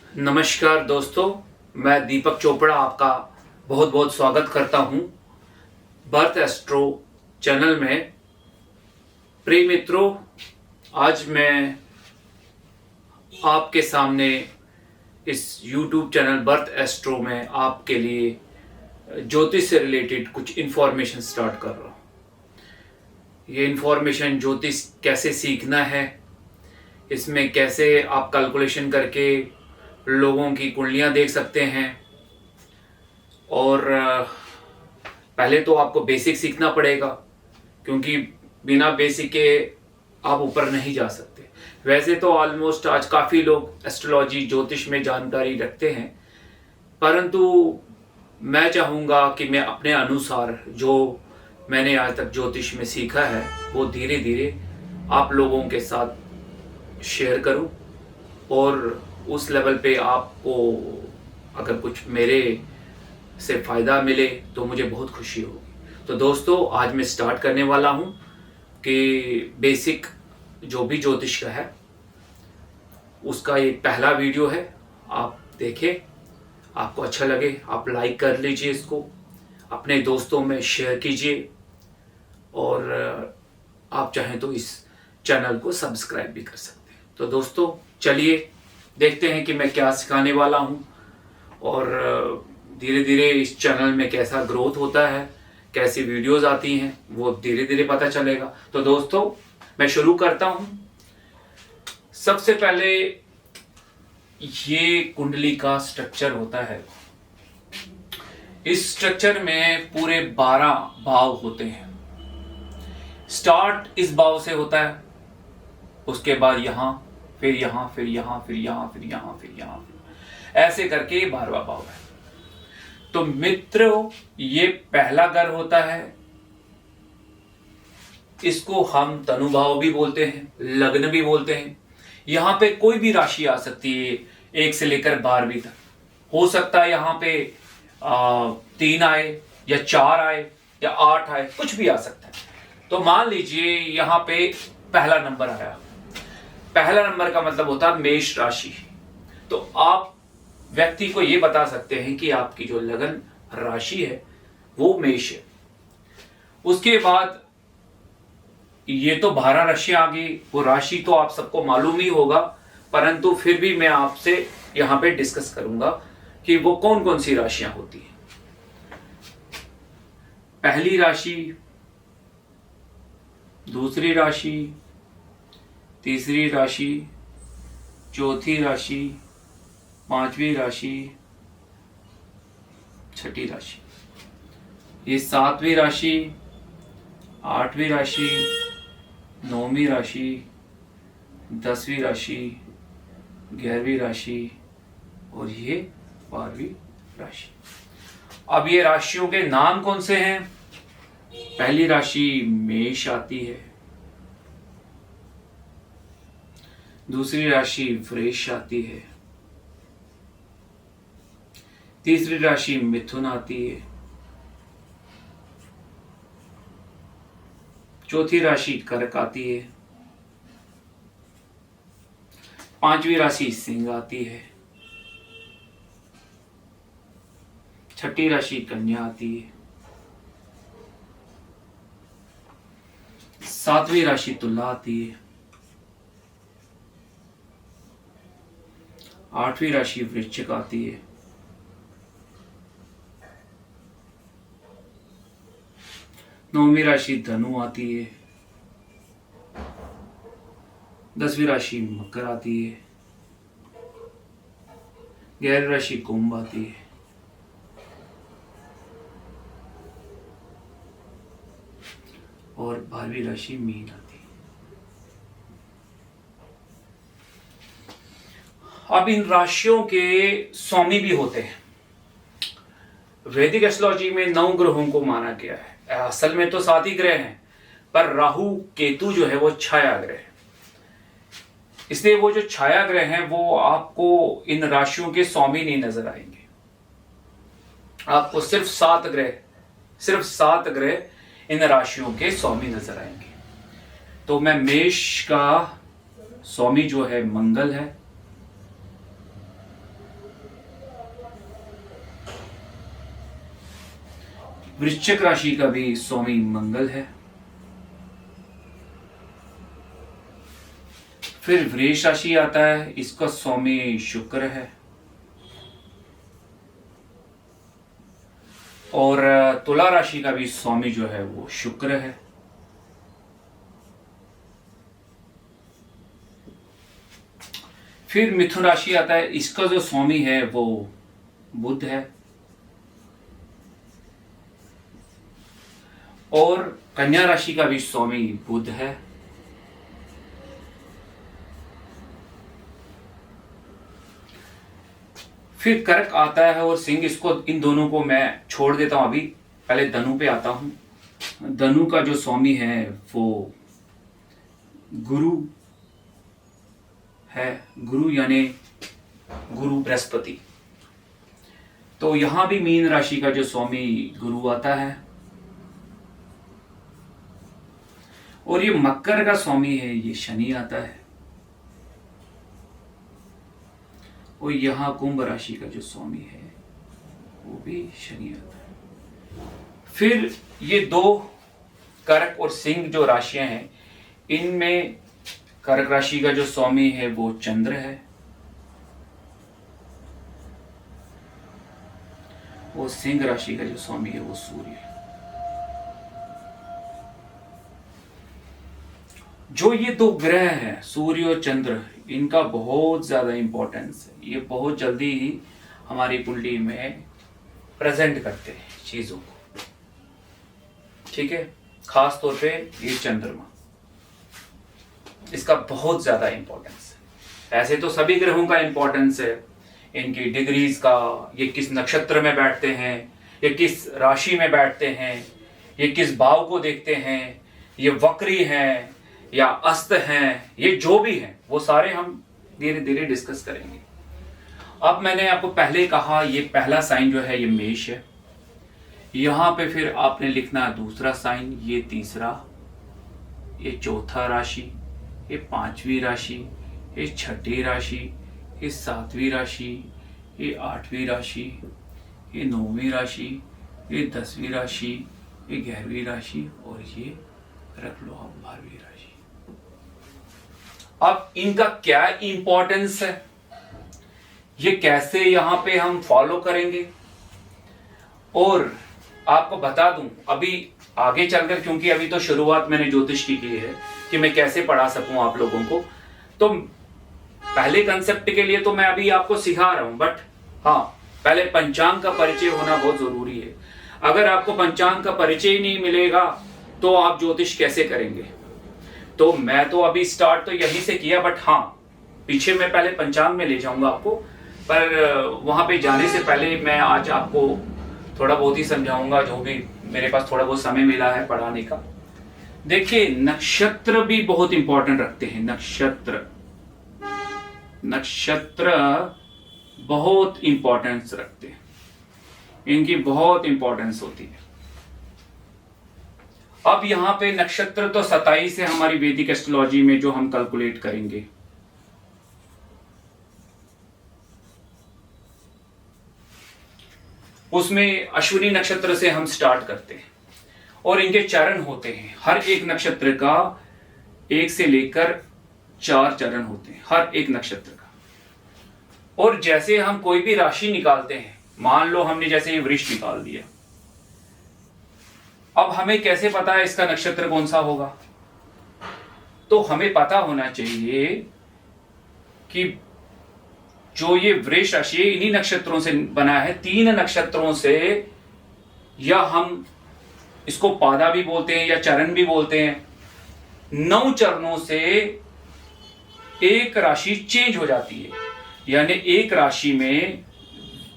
नमस्कार दोस्तों, मैं दीपक चोपड़ा आपका बहुत बहुत स्वागत करता हूं बर्थ एस्ट्रो चैनल में। प्रिय मित्रों, आज मैं आपके सामने इस YouTube चैनल बर्थ एस्ट्रो में आपके लिए ज्योतिष से रिलेटेड कुछ इन्फॉर्मेशन स्टार्ट कर रहा हूं। ये इन्फॉर्मेशन ज्योतिष कैसे सीखना है, इसमें कैसे आप कैलकुलेशन करके लोगों की कुंडलियां देख सकते हैं, और पहले तो आपको बेसिक सीखना पड़ेगा, क्योंकि बिना बेसिक के आप ऊपर नहीं जा सकते। वैसे तो ऑलमोस्ट आज काफ़ी लोग एस्ट्रोलॉजी ज्योतिष में जानकारी रखते हैं, परंतु मैं चाहूँगा कि मैं अपने अनुसार जो मैंने आज तक ज्योतिष में सीखा है वो धीरे धीरे आप लोगों के साथ शेयर करूं, और उस लेवल पे आपको अगर कुछ मेरे से फ़ायदा मिले तो मुझे बहुत खुशी होगी। तो दोस्तों, आज मैं स्टार्ट करने वाला हूं कि बेसिक जो भी ज्योतिष का है उसका ये पहला वीडियो है। आप देखें, आपको अच्छा लगे आप लाइक कर लीजिए, इसको अपने दोस्तों में शेयर कीजिए, और आप चाहें तो इस चैनल को सब्सक्राइब भी कर सकते हैं। तो दोस्तों, चलिए देखते हैं कि मैं क्या सिखाने वाला हूं, और धीरे धीरे इस चैनल में कैसा ग्रोथ होता है, कैसी वीडियोस आती हैं, वो धीरे धीरे पता चलेगा। तो दोस्तों, मैं शुरू करता हूं। सबसे पहले ये कुंडली का स्ट्रक्चर होता है। इस स्ट्रक्चर में पूरे 12 भाव होते हैं। स्टार्ट इस भाव से होता है, उसके बाद यहां, फिर यहां, फिर यहां, फिर यहां, फिर यहां, फिर यहां, ऐसे करके 12वां भाव है। तो मित्रों, ये पहला घर होता है। इसको हम तनुभाव भी बोलते हैं, लग्न भी बोलते हैं। यहां पे कोई भी राशि आ सकती है, 1 से लेकर 12वीं तक। हो सकता है यहां पे 3 आए या 4 आए या 8 आए, कुछ भी आ सकता है। तो मान लीजिए यहां पे पहला नंबर आया। पहला नंबर का मतलब होता है मेष राशि। तो आप व्यक्ति को यह बता सकते हैं कि आपकी जो लगन राशि है वो मेष है। उसके बाद ये तो 12 राशि आ गई, वो राशि तो आप सबको मालूम ही होगा, परंतु फिर भी मैं आपसे यहां पे डिस्कस करूंगा कि वो कौन कौन सी राशियां होती हैं। पहली राशि, दूसरी राशि, तीसरी राशि, चौथी राशि, 5वीं राशि, 6ठी राशि, ये 7वीं राशि, 8वीं राशि, 9वीं राशि, 10वीं राशि, 11वीं राशि, और ये 12वीं राशि। अब ये राशियों के नाम कौन से हैं? पहली राशि मेष आती है, दूसरी राशि वृष आती है, तीसरी राशि मिथुन आती है, चौथी राशि कर्क आती है, 5वीं राशि सिंह आती है, 6ठी राशि कन्या आती है, 7वीं राशि तुला आती है, 8वीं राशि वृश्चिक आती है, 9वीं राशि धनु आती है, 10वीं राशि मकर आती है, 11वीं राशि कुंभ आती है, और 12वीं राशि मीन आती है। अब इन राशियों के स्वामी भी होते हैं। वैदिक एस्ट्रोलॉजी में 9 ग्रहों को माना गया है। असल में तो 7 ही ग्रह हैं, पर राहु केतु जो है वो छाया ग्रह है। इसलिए वो जो छाया ग्रह हैं वो आपको इन राशियों के स्वामी नहीं नजर आएंगे। आपको सिर्फ 7 ग्रह इन राशियों के स्वामी नजर आएंगे। तो मैं मेष का स्वामी जो है मंगल है, वृश्चिक राशि का भी स्वामी मंगल है। फिर वृष राशि आता है, इसका स्वामी शुक्र है। और तुला राशि का भी स्वामी जो है वो शुक्र है। फिर मिथुन राशि आता है, इसका जो स्वामी है वो बुध है। और कन्या राशि का भी स्वामी बुध है। फिर कर्क आता है और सिंह, इसको इन दोनों को मैं छोड़ देता हूं अभी, पहले धनु पे आता हूं। धनु का जो स्वामी है वो गुरु है, गुरु यानी गुरु बृहस्पति। तो यहां भी मीन राशि का जो स्वामी गुरु आता है। और ये मकर का स्वामी है, ये शनि आता है। और यहां कुंभ राशि का जो स्वामी है वो भी शनि आता है। फिर ये दो कर्क और सिंह जो राशियां हैं, इनमें कर्क राशि का जो स्वामी है वो चंद्र है। और सिंह राशि का जो स्वामी है वो सूर्य है। जो ये दो ग्रह हैं, सूर्य और चंद्र, इनका बहुत ज्यादा इंपॉर्टेंस है। ये बहुत जल्दी ही हमारी कुंडली में प्रेजेंट करते हैं चीजों को, ठीक है। खास तौर पे ये चंद्रमा, इसका बहुत ज्यादा इंपॉर्टेंस है। ऐसे तो सभी ग्रहों का इंपॉर्टेंस है, इनकी डिग्रीज का, ये किस नक्षत्र में बैठते हैं, ये किस राशि में बैठते हैं, ये किस भाव को देखते हैं, ये वक्री हैं या अस्त हैं, ये जो भी हैं वो सारे हम धीरे धीरे डिस्कस करेंगे। अब मैंने आपको पहले कहा ये पहला साइन जो है ये मेष है। यहां पे फिर आपने लिखना दूसरा साइन, ये तीसरा, ये चौथा राशि, ये पांचवी राशि, ये छठी राशि, ये सातवीं राशि, ये आठवीं राशि, ये नौवीं राशि, ये 10वीं राशि, ये 11वीं राशि, और ये रख लो आप 12वीं राशि। अब इनका क्या इंपॉर्टेंस है, ये कैसे यहां पे हम फॉलो करेंगे, और आपको बता दूं अभी आगे चलकर, क्योंकि अभी तो शुरुआत मैंने ज्योतिष की है कि मैं कैसे पढ़ा सकूं आप लोगों को, तो पहले कंसेप्ट के लिए तो मैं अभी आपको सिखा रहा हूं, बट हाँ पहले पंचांग का परिचय होना बहुत जरूरी है। अगर आपको पंचांग का परिचय ही नहीं मिलेगा तो आप ज्योतिष कैसे करेंगे। तो मैं तो अभी स्टार्ट तो यहीं से किया, बट हाँ पीछे मैं पहले पंचांग में ले जाऊंगा आपको, पर वहां पे जाने से पहले मैं आज आपको थोड़ा बहुत ही समझाऊंगा, जो भी मेरे पास थोड़ा बहुत समय मिला है पढ़ाने का। देखिए नक्षत्र भी बहुत इंपॉर्टेंट रखते हैं। नक्षत्र बहुत इंपॉर्टेंस रखते हैं, इनकी बहुत इंपॉर्टेंस होती है। अब यहां पे नक्षत्र तो 27 है हमारी वैदिक एस्ट्रोलॉजी में जो हम कैलकुलेट करेंगे। उसमें अश्विनी नक्षत्र से हम स्टार्ट करते हैं और इनके चरण होते हैं। हर एक नक्षत्र का 1 से लेकर 4 चरण होते हैं हर एक नक्षत्र का। और जैसे हम कोई भी राशि निकालते हैं, मान लो हमने जैसे ये वृष निकाल दिया, अब हमें कैसे पता है इसका नक्षत्र कौन सा होगा। तो हमें पता होना चाहिए कि जो ये वृष राशि इन्हीं नक्षत्रों से बना है, 3 नक्षत्रों से, या हम इसको पादा भी बोलते हैं या चरण भी बोलते हैं। 9 चरणों से एक राशि चेंज हो जाती है, यानी एक राशि में,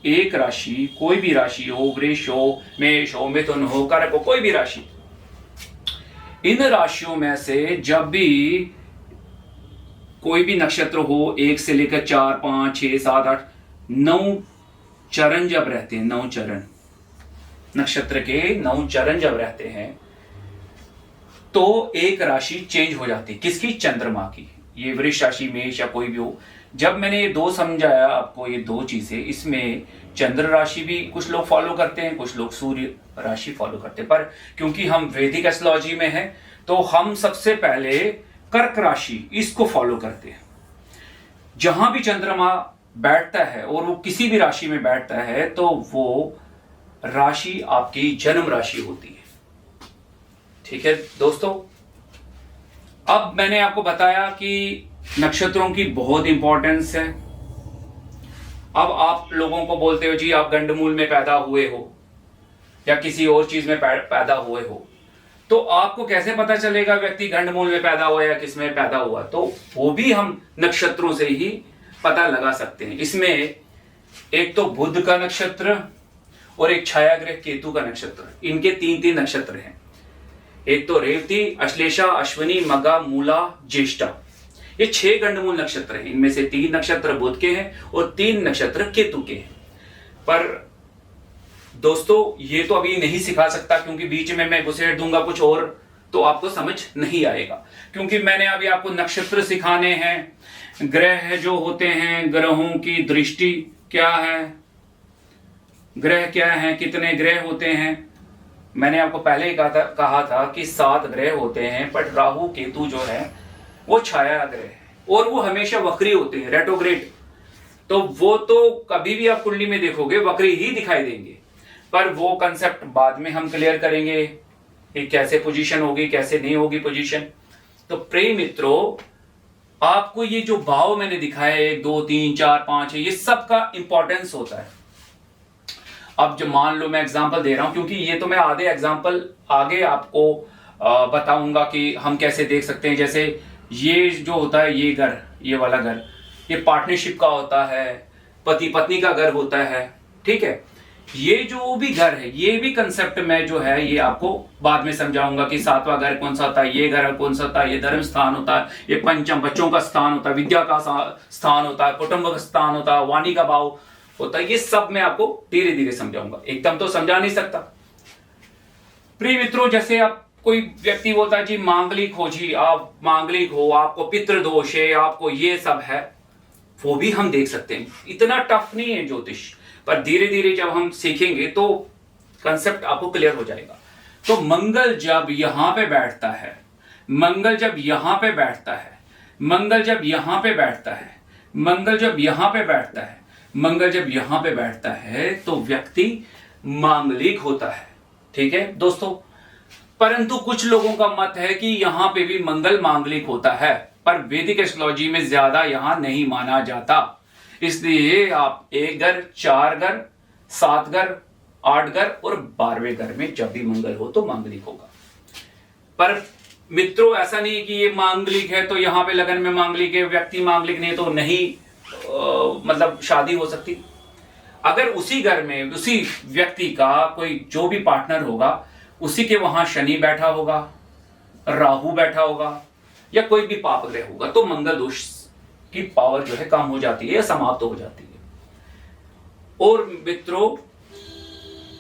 एक राशि कोई भी राशि हो, वृष हो, मेष हो, मिथुन हो, कर्क हो, कोई भी राशि, इन राशियों में से जब भी कोई भी नक्षत्र हो, 1 से लेकर 4, 5, 6, 7, 8, 9 चरण जब रहते हैं, 9 चरण, नक्षत्र के 9 चरण जब रहते हैं, तो एक राशि चेंज हो जाती है। किसकी? चंद्रमा की। ये वृष राशि, मेष या कोई भी हो, जब मैंने ये दो समझाया आपको, ये दो चीजें, इसमें चंद्र राशि भी कुछ लोग फॉलो करते हैं, कुछ लोग सूर्य राशि फॉलो करते हैं, पर क्योंकि हम वैदिक एस्ट्रोलॉजी में हैं तो हम सबसे पहले कर्क राशि इसको फॉलो करते हैं। जहां भी चंद्रमा बैठता है और वो किसी भी राशि में बैठता है तो वो राशि आपकी जन्म राशि होती है। ठीक है दोस्तों, अब मैंने आपको बताया कि नक्षत्रों की बहुत इंपॉर्टेंस है। अब आप लोगों को बोलते हो जी आप गंडमूल में पैदा हुए हो या किसी और चीज में पैदा हुए हो, तो आपको कैसे पता चलेगा व्यक्ति गंडमूल में पैदा हुआ या किस में पैदा हुआ? तो वो भी हम नक्षत्रों से ही पता लगा सकते हैं। इसमें एक तो बुध का नक्षत्र और एक छाया ग्रह केतु का नक्षत्र, इनके तीन तीन नक्षत्र हैं। एक तो रेवती, अश्लेषा, अश्विनी, मघा, मूला, ज्येष्ठा, ये 6 गंडमूल नक्षत्र हैं। इनमें से 3 नक्षत्र बुध के हैं और 3 नक्षत्र केतु के हैं। पर दोस्तों ये तो अभी नहीं सिखा सकता क्योंकि बीच में मैं घुसेड़ दूंगा कुछ और तो आपको समझ नहीं आएगा, क्योंकि मैंने अभी आपको नक्षत्र सिखाने हैं, ग्रह जो होते हैं, ग्रहों की दृष्टि क्या है, ग्रह क्या है, कितने ग्रह होते हैं। मैंने आपको पहले ही कहा था कि 7 ग्रह होते हैं, पर राहु केतु जो है वो छाया ग्रह है और वो हमेशा वक्री होते हैं, रेट्रोग्रेड। तो वो तो कभी भी आप कुंडली में देखोगे वक्री ही दिखाई देंगे, पर वो कंसेप्ट बाद में हम क्लियर करेंगे कि कैसे पोजीशन होगी, कैसे नहीं होगी पोजीशन। तो प्रिय मित्रों, आपको ये जो भाव मैंने दिखाया 1 2 3 4 5 है, ये सब का इंपॉर्टेंस होता है। अब जो मान लो मैं एग्जांपल दे रहा हूं, क्योंकि ये तो मैं आधे एग्जांपल आगे आपको बताऊंगा कि हम कैसे देख सकते हैं। जैसे ये जो होता है, ये घर, ये वाला घर, ये पार्टनरशिप का होता है, पति पत्नी का घर होता है। ठीक है, ये जो भी घर है, ये भी कंसेप्ट में जो है ये आपको बाद में समझाऊंगा कि 7वां घर कौन सा होता है, ये घर कौन सा होता है, ये धर्म स्थान होता है, ये पंचम बच्चों का स्थान होता है, विद्या का स्थान होता है, कुटुंब का स्थान होता है, वाणी का भाव होता है। ये सब मैं आपको धीरे धीरे समझाऊंगा, एकदम तो समझा नहीं सकता। प्रिय मित्रों, जैसे आप कोई व्यक्ति बोलता है जी मांगलिक हो, जी आप मांगलिक हो, आपको पितृ दोष है, आपको ये सब है, वो भी हम देख सकते हैं। इतना टफ नहीं है ज्योतिष, पर धीरे धीरे जब हम सीखेंगे तो कंसेप्ट आपको क्लियर हो जाएगा। तो मंगल जब यहां पे बैठता है, मंगल जब यहां पे बैठता है, मंगल जब यहां पे बैठता है, मंगल जब यहां पे बैठता है, मंगल जब यहां पे बैठता है तो व्यक्ति मांगलिक होता है। ठीक है दोस्तों, परंतु कुछ लोगों का मत है कि यहां पे भी मंगल मांगलिक होता है, पर वैदिक एस्ट्रोलॉजी में ज्यादा यहां नहीं माना जाता। इसलिए आप 1 घर, 4 घर, 7 घर, 8 घर और 12वें घर में जब भी मंगल हो तो मांगलिक होगा। पर मित्रों ऐसा नहीं है कि ये मांगलिक है तो यहां पे लगन में मांगलिक है, व्यक्ति मांगलिक नहीं तो नहीं मतलब शादी हो सकती। अगर उसी घर में उसी व्यक्ति का कोई जो भी पार्टनर होगा, उसी के वहां शनि बैठा होगा, राहु बैठा होगा या कोई भी पाप ग्रह होगा, तो मंगल दोष की पावर जो है कम हो जाती है या समाप्त हो जाती है। और मित्रों,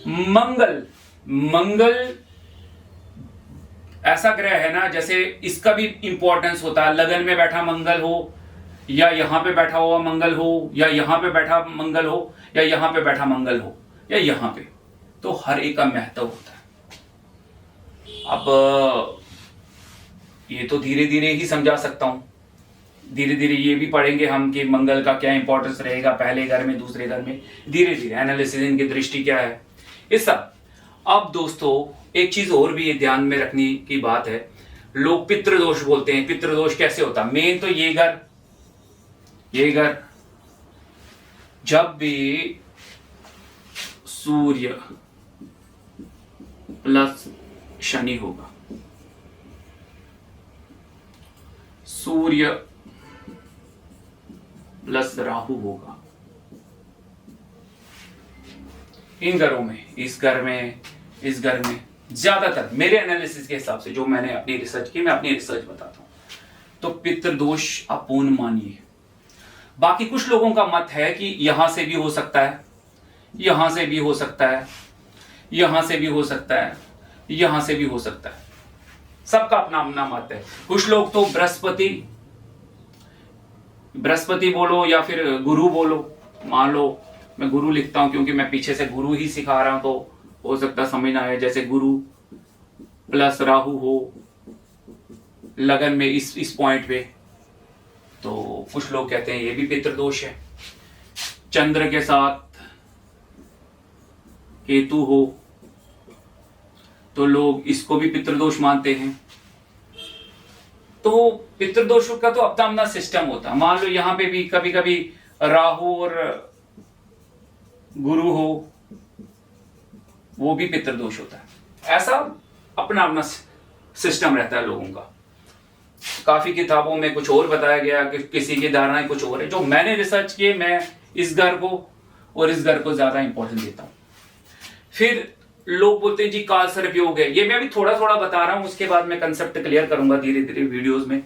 मंगल ऐसा ग्रह है ना, जैसे इसका भी इंपॉर्टेंस होता है। लगन में बैठा मंगल हो या यहां पे बैठा हुआ मंगल हो या यहां पे बैठा मंगल हो या यहां पे बैठा मंगल हो या यहां पे, तो हर एक का महत्व होता है। अब ये तो धीरे धीरे ही समझा सकता हूं, धीरे धीरे ये भी पढ़ेंगे हम कि मंगल का क्या इंपॉर्टेंस रहेगा पहले घर में, दूसरे घर में, धीरे धीरे एनालिसिस, इनकी दृष्टि क्या है, ये सब। अब दोस्तों एक चीज और भी ये ध्यान में रखने की बात है, लोग पितृदोष बोलते हैं। पितृदोष कैसे होता है? मेन तो ये घर जब भी सूर्य प्लस शनि होगा, सूर्य प्लस राहु होगा, इन घरों में, इस घर में, इस घर में, ज्यादातर मेरे एनालिसिस के हिसाब से जो मैंने अपनी रिसर्च की, मैं अपनी रिसर्च बताता हूं, तो पितृदोष अपूर्ण मानिए। बाकी कुछ लोगों का मत है कि यहां से भी हो सकता है, यहां से भी हो सकता है, यहां से भी हो सकता है, यहां से भी हो सकता है, सबका अपना अपना मत है। कुछ लोग तो बृहस्पति बृहस्पति बोलो या फिर गुरु बोलो, मान लो मैं गुरु लिखता हूं क्योंकि मैं पीछे से गुरु ही सिखा रहा हूं, तो हो सकता समझ ना आए। जैसे गुरु प्लस राहु हो लगन में इस पॉइंट पे, तो कुछ लोग कहते हैं ये भी पितृदोष है। चंद्र के साथ केतु हो तो लोग इसको भी पितृदोष मानते हैं। तो पितृदोषों का तो अपना अपना सिस्टम होता है। मान लो यहां पे भी कभी कभी राहु और गुरु हो, वो भी पितृदोष होता है। ऐसा अपना अपना सिस्टम रहता है लोगों का। काफी किताबों में कुछ और बताया गया कि किसी की धारणाएं कुछ और है। जो मैंने रिसर्च किए, मैं इस घर को और इस घर को ज्यादा इंपॉर्टेंस देता हूं। फिर लोग बोलते हैं जी काल सर्प योग है, ये मैं अभी थोड़ा थोड़ा बता रहा हूं, उसके बाद मैं कंसेप्ट क्लियर करूंगा धीरे धीरे वीडियोस में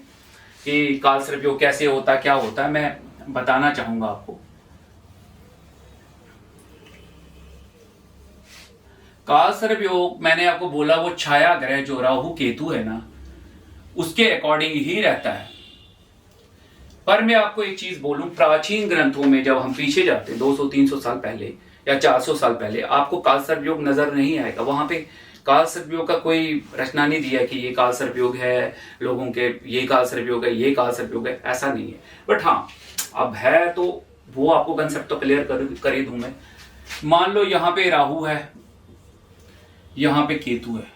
कि काल सर्प योग कैसे होता है, क्या होता है, मैं बताना चाहूंगा आपको। काल सर्प योग मैंने आपको बोला, वो छाया ग्रह जो राहु केतु है ना, उसके अकॉर्डिंग ही रहता है। पर मैं आपको एक चीज बोलूं, प्राचीन ग्रंथों में जब हम पीछे जाते हैं 200-300 साल पहले या 400 साल पहले, आपको काल सर्प योग नजर नहीं आएगा। वहां पे काल सर्प योग का कोई रचना नहीं दिया कि ये काल सर्प योग है लोगों के, ये काल सर्प योग है, ये काल सर्प योग है, ऐसा नहीं है। बट हाँ, अब है तो वो आपको कंसेप्ट तो क्लियर कर ही दूं मैं। मान लो यहां पे राहु है, यहां पे केतु है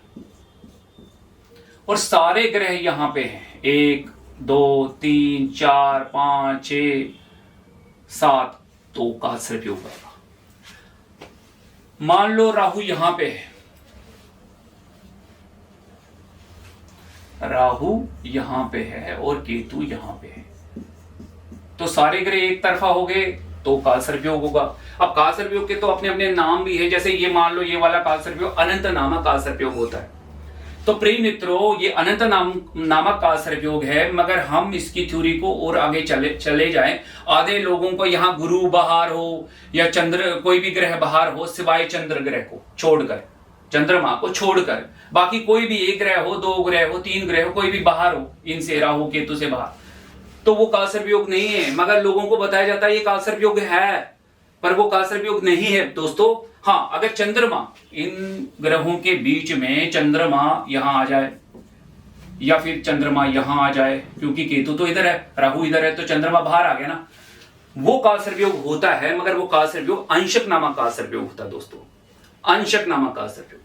और सारे ग्रह यहां पे हैं, 1 2 3 4 5 6 7, तो काल सर्प योग होगा। मान लो राहु यहां पे है, राहु यहां पे है और केतु यहां पे है, तो सारे ग्रह एक तरफा हो गए तो काल सर्प योग होगा। अब काल सर्प योग के तो अपने अपने नाम भी है। जैसे ये मान लो ये वाला काल सर्प योग अनंत नामक काल सर्प योग होता है। तो प्रिय मित्रों, ये अनंत नामक काल सर्प योग है, मगर हम इसकी थ्योरी को और आगे चले जाएं। आधे लोगों को यहाँ गुरु बाहर हो या चंद्र कोई भी ग्रह बाहर हो, सिवाय चंद्र ग्रह को छोड़कर, चंद्रमा को छोड़कर, बाकी कोई भी एक ग्रह हो, 2 ग्रह हो, 3 ग्रह हो, कोई भी बाहर हो इनसे, राहु केतु से बाहर, तो वो काल सर्प योग नहीं है। मगर लोगों को बताया जाता है ये काल सर्प योग है, पर वो काल सर्प योग नहीं है दोस्तों। हाँ, अगर चंद्रमा इन ग्रहों के बीच में, चंद्रमा यहां आ जाए या फिर चंद्रमा यहां आ जाए, क्योंकि केतु तो इधर है, राहु इधर है, तो चंद्रमा बाहर आ गया ना, वो काल सर्प योग होता है। मगर वो काल सर्प योग अंशक नामक काल सर्प योग होता है दोस्तों, अंशक नामक काल सर्प योग।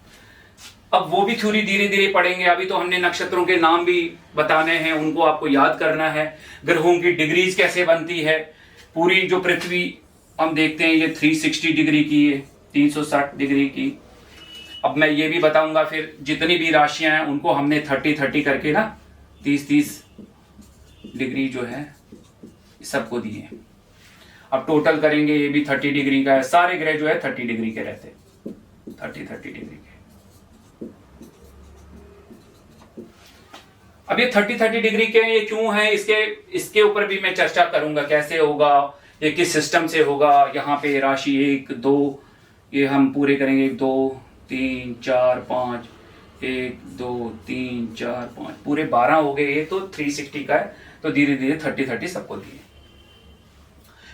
अब वो भी थ्योरी धीरे धीरे पढ़ेंगे। अभी तो हमने नक्षत्रों के नाम भी बताने हैं, उनको आपको याद करना है। ग्रहों की डिग्रीज कैसे बनती है, पूरी जो पृथ्वी हम देखते हैं ये 360 डिग्री की है, 360 डिग्री की। अब मैं ये भी बताऊंगा, फिर जितनी भी राशियां हैं उनको हमने 30-30 करके ना 30-30 डिग्री जो है सबको दिए। अब टोटल करेंगे, ये भी 30 डिग्री का है। सारे ग्रह जो है 30 डिग्री के रहते हैं, 30-30 डिग्री के। अब ये 30-30 डिग्री के ये क्यों है, इसके ऊपर भी मैं चर्चा करूंगा, कैसे होगा, ये किस सिस्टम से होगा। यहाँ पे राशि 1 2 ये हम पूरे करेंगे, 1 2 3 4 5, 1 2 3 4 5, पूरे 12 हो गए। ये तो 360 का है, तो धीरे धीरे 30-30 सबको दिए।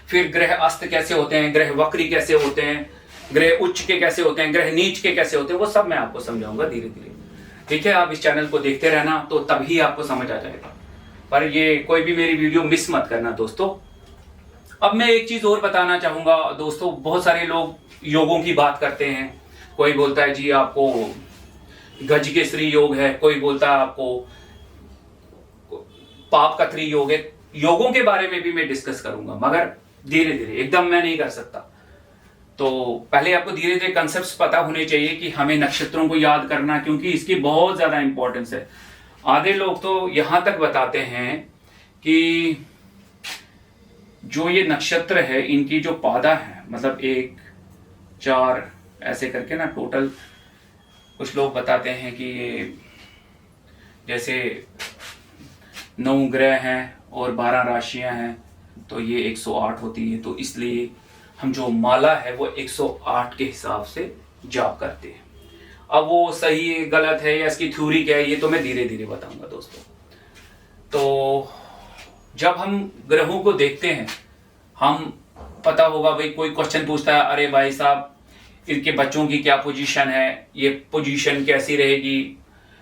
फिर ग्रह अस्त कैसे होते हैं, ग्रह वक्री कैसे होते हैं, ग्रह उच्च के कैसे होते हैं, ग्रह नीच के कैसे होते हैं, वो सब मैं आपको समझाऊंगा धीरे धीरे। ठीक है, आप इस चैनल को देखते रहना, तो तभी आपको समझ आ जाएगा। पर ये कोई भी मेरी वीडियो मिस मत करना दोस्तों। अब मैं एक चीज और बताना चाहूंगा दोस्तों, बहुत सारे लोग योगों की बात करते हैं। कोई बोलता है जी आपको गज केसरी योग है, कोई बोलता है आपको पाप कथरी योग है। योगों के बारे में भी मैं डिस्कस करूंगा, मगर धीरे धीरे, एकदम मैं नहीं कर सकता। तो पहले आपको धीरे धीरे कंसेप्ट्स पता होने चाहिए कि हमें नक्षत्रों को याद करना, क्योंकि इसकी बहुत ज्यादा इंपॉर्टेंस है। आधे लोग तो यहां तक बताते हैं कि जो ये नक्षत्र है, इनकी जो पादा है, मतलब 1 4 ऐसे करके ना टोटल, कुछ लोग बताते हैं कि ये जैसे 9 ग्रह हैं और 12 राशियां हैं, तो ये 108 होती है। तो इसलिए हम जो माला है वो 108 के हिसाब से जाप करते हैं। अब वो सही है गलत है या इसकी थ्योरी क्या है, ये तो मैं धीरे धीरे बताऊंगा दोस्तों। तो जब हम ग्रहों को देखते हैं, हम पता होगा भाई कोई क्वेश्चन पूछता है, अरे भाई साहब इनके बच्चों की क्या पोजीशन है, ये पोजीशन कैसी रहेगी,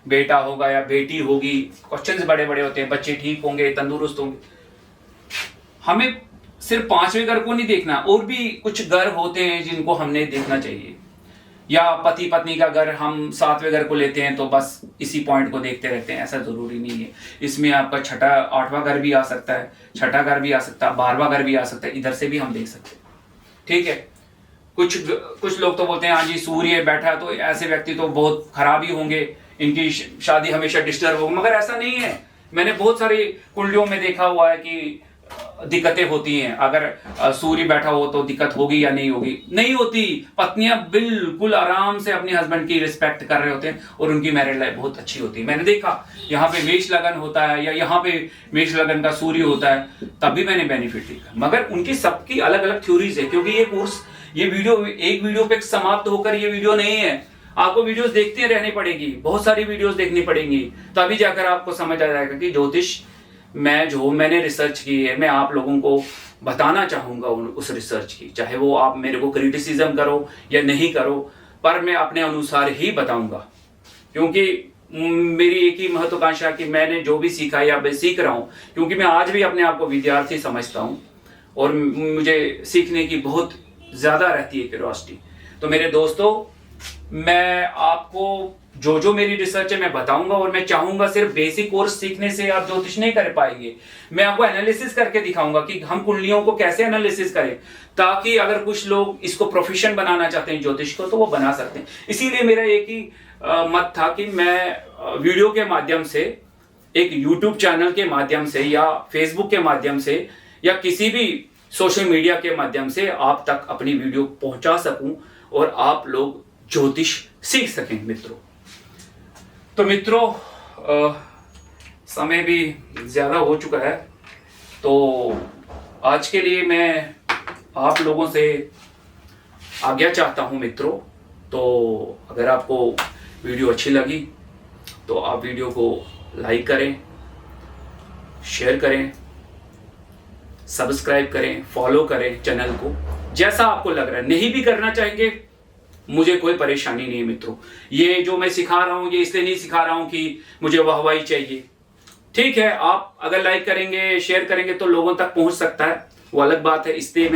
बेटा होगा या बेटी होगी। क्वेश्चंस बड़े बड़े होते हैं, बच्चे ठीक होंगे, तंदुरुस्त होंगे। हमें सिर्फ 5वें घर को नहीं देखना, और भी कुछ घर होते हैं जिनको हमने देखना चाहिए। या पति पत्नी का घर हम 7वें घर को लेते हैं तो बस इसी पॉइंट को देखते रहते हैं, ऐसा जरूरी नहीं है। इसमें आपका 8वां घर भी आ सकता है, 6ठा घर भी आ सकता है, 12वां घर भी आ सकता है, इधर से भी हम देख सकते हैं। ठीक है, कुछ लोग तो बोलते हैं हाँ जी सूर्य बैठा, तो ऐसे व्यक्ति तो बहुत खराब ही होंगे, इनकी शादी हमेशा डिस्टर्ब होगी। मगर ऐसा नहीं है। मैंने बहुत सारी कुंडलियों में देखा हुआ है कि दिक्कतें होती हैं। अगर सूर्य बैठा हो तो दिक्कत होगी या नहीं होगी? नहीं होती। पत्नियां बिल्कुल आराम से अपने हस्बैंड की रिस्पेक्ट कर रहे होते हैं और उनकी मैरिड लाइफ बहुत अच्छी होती है। मैंने देखा यहाँ पे मेष लगन होता है या यहाँ पे मेष लगन का सूर्य होता है, तब भी मैंने बेनिफिट देखा। मगर उनकी सबकी अलग अलग थ्योरीज है, क्योंकि ये कोर्स, ये वीडियो एक वीडियो पे समाप्त होकर ये वीडियो नहीं है। आपको वीडियोस देखते रहनी पड़ेगी, बहुत सारी वीडियोस देखनी पड़ेंगी, तभी जाकर आपको समझ आ जाएगा कि ज्योतिष मैंने रिसर्च की है, मैं आप लोगों को बताना चाहूंगा उस रिसर्च की। चाहे वो आप मेरे को क्रिटिसिज्म करो या नहीं करो, पर मैं अपने अनुसार ही बताऊंगा। क्योंकि मेरी एक ही महत्वाकांक्षा कि मैंने जो भी सीखा या मैं सीख रहा हूं, क्योंकि मैं आज भी अपने आप को विद्यार्थी समझता हूं और मुझे सीखने की बहुत ज्यादा रहती है क्यूरियोसिटी। तो मेरे दोस्तों, मैं आपको जो मेरी रिसर्च है मैं बताऊंगा, और मैं चाहूंगा सिर्फ बेसिक कोर्स सीखने से आप ज्योतिष नहीं कर पाएंगे। मैं आपको एनालिसिस करके दिखाऊंगा कि हम कुंडलियों को कैसे एनालिसिस करें, ताकि अगर कुछ लोग इसको प्रोफेशन बनाना चाहते हैं ज्योतिष को, तो वो बना सकते हैं। इसीलिए मेरा एक ही मत था कि मैं वीडियो के माध्यम से, एक यूट्यूब चैनल के माध्यम से या फेसबुक के माध्यम से या किसी भी सोशल मीडिया के माध्यम से आप तक अपनी वीडियो पहुंचा सकूं और आप लोग ज्योतिष सीख सकें मित्रों। तो मित्रों, समय भी ज्यादा हो चुका है, तो आज के लिए मैं आप लोगों से आज्ञा चाहता हूं मित्रों। तो अगर आपको वीडियो अच्छी लगी तो आप वीडियो को लाइक करें, शेयर करें, सब्सक्राइब करें, फॉलो करें चैनल को, जैसा आपको लग रहा है। नहीं भी करना चाहेंगे, मुझे कोई परेशानी नहीं है मित्रों। ये जो मैं सिखा रहा हूं, ये इसलिए नहीं सिखा रहा हूं कि मुझे वाहवाही चाहिए। ठीक है, आप अगर लाइक करेंगे, शेयर करेंगे तो लोगों तक पहुंच सकता है, वो अलग बात है, इसलिए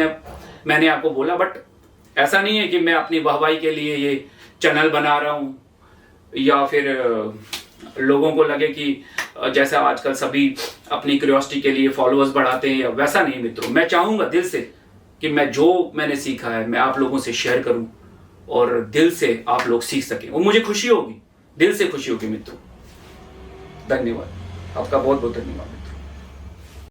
मैंने आपको बोला। बट ऐसा नहीं है कि मैं अपनी वाहवाही के लिए ये चैनल बना रहा हूं या फिर लोगों को लगे कि जैसा आजकल सभी अपनी क्यूरियोसिटी के लिए फॉलोअर्स बढ़ाते हैं, या वैसा नहीं मित्रों। मैं चाहूंगा दिल से कि मैं जो मैंने सीखा है मैं आप लोगों से शेयर करूं और दिल से आप लोग सीख सकें, और मुझे खुशी होगी, दिल से खुशी होगी मित्रों। धन्यवाद, आपका बहुत बहुत धन्यवाद मित्रों।